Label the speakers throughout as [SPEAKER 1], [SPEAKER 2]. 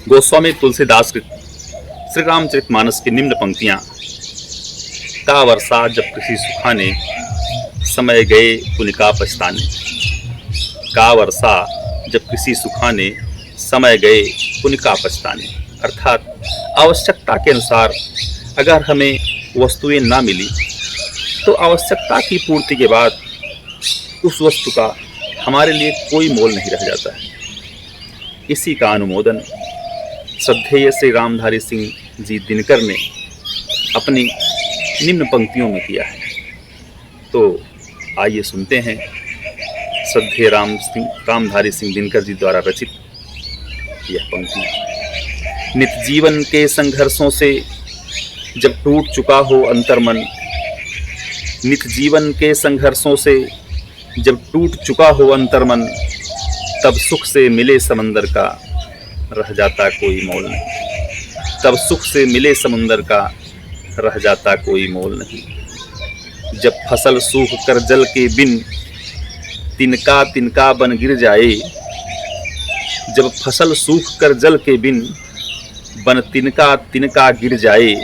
[SPEAKER 1] गोस्वामी तुलसीदास कृत श्री रामचरितमानस की निम्न पंक्तियां। का वर्षा जब किसी सुखाने, समय गए पुनिका पछताने। का वर्षा जब किसी सुखाने, समय गए पुनिका पछताने। अर्थात आवश्यकता के अनुसार अगर हमें वस्तुएं ना मिली तो आवश्यकता की पूर्ति के बाद उस वस्तु का हमारे लिए कोई मोल नहीं रह जाता है। इसी का अनुमोदन श्रद्धेय श्री रामधारी सिंह जी दिनकर ने अपनी निम्न पंक्तियों में किया है। तो आइए सुनते हैं श्रद्धेय रामधारी सिंह दिनकर जी द्वारा रचित यह पंक्ति। नित जीवन के संघर्षों से जब टूट चुका हो अंतर्मन, नित जीवन के संघर्षों से जब टूट चुका हो अंतर्मन, तब सुख से मिले समंदर का रह जाता कोई मोल नहीं। तब सुख से मिले समंदर का रह जाता कोई मोल नहीं। जब फसल सूख कर जल के बिन तिनका तिनका बन गिर जाए, जब फसल सूख कर जल के बिन बन तिनका तिनका गिर जाए,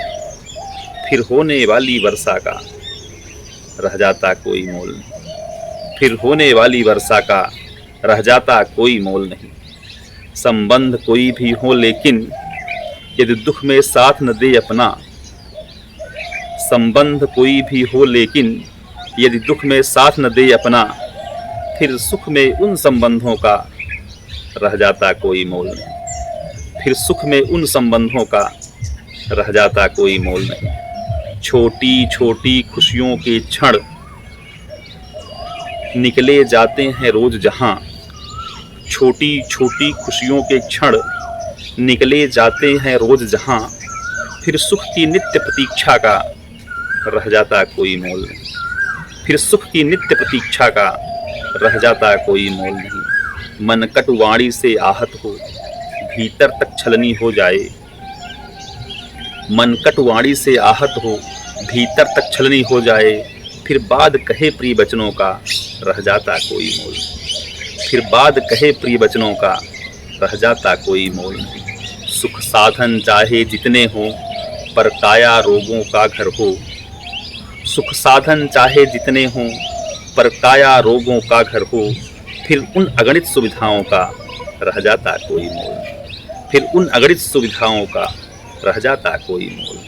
[SPEAKER 1] फिर होने वाली वर्षा का रह जाता कोई मोल नहीं। फिर होने वाली वर्षा का रह जाता कोई मोल नहीं। संबंध कोई भी हो लेकिन यदि दुख में साथ न दे अपना, संबंध कोई भी हो लेकिन यदि दुख में साथ न दे अपना, फिर सुख में उन संबंधों का रह जाता कोई मोल नहीं। फिर सुख में उन संबंधों का रह जाता कोई मोल नहीं। छोटी छोटी खुशियों के क्षण निकले जाते हैं रोज जहां, छोटी छोटी खुशियों के क्षण निकले जाते हैं रोज जहां, फिर सुख की नित्य प्रतीक्षा का रह जाता कोई मोल नहीं। फिर सुख की नित्य प्रतीक्षा का रह जाता कोई मोल नहीं। मन कटुवाणी से आहत हो भीतर तक छलनी हो जाए, मन कटुवाणी से आहत हो भीतर तक छलनी हो जाए, फिर बाद कहे प्रिय वचनों का रह जाता कोई मोल। फिर बाद कहे प्रिय वचनों का रह जाता कोई मोल नहीं। सुख साधन चाहे जितने हो पर काया रोगों का घर हो, सुख साधन चाहे जितने हो पर काया रोगों का घर हो, फिर उन अगणित सुविधाओं का रह जाता कोई मोल। फिर उन अगणित सुविधाओं का रह जाता कोई मोल।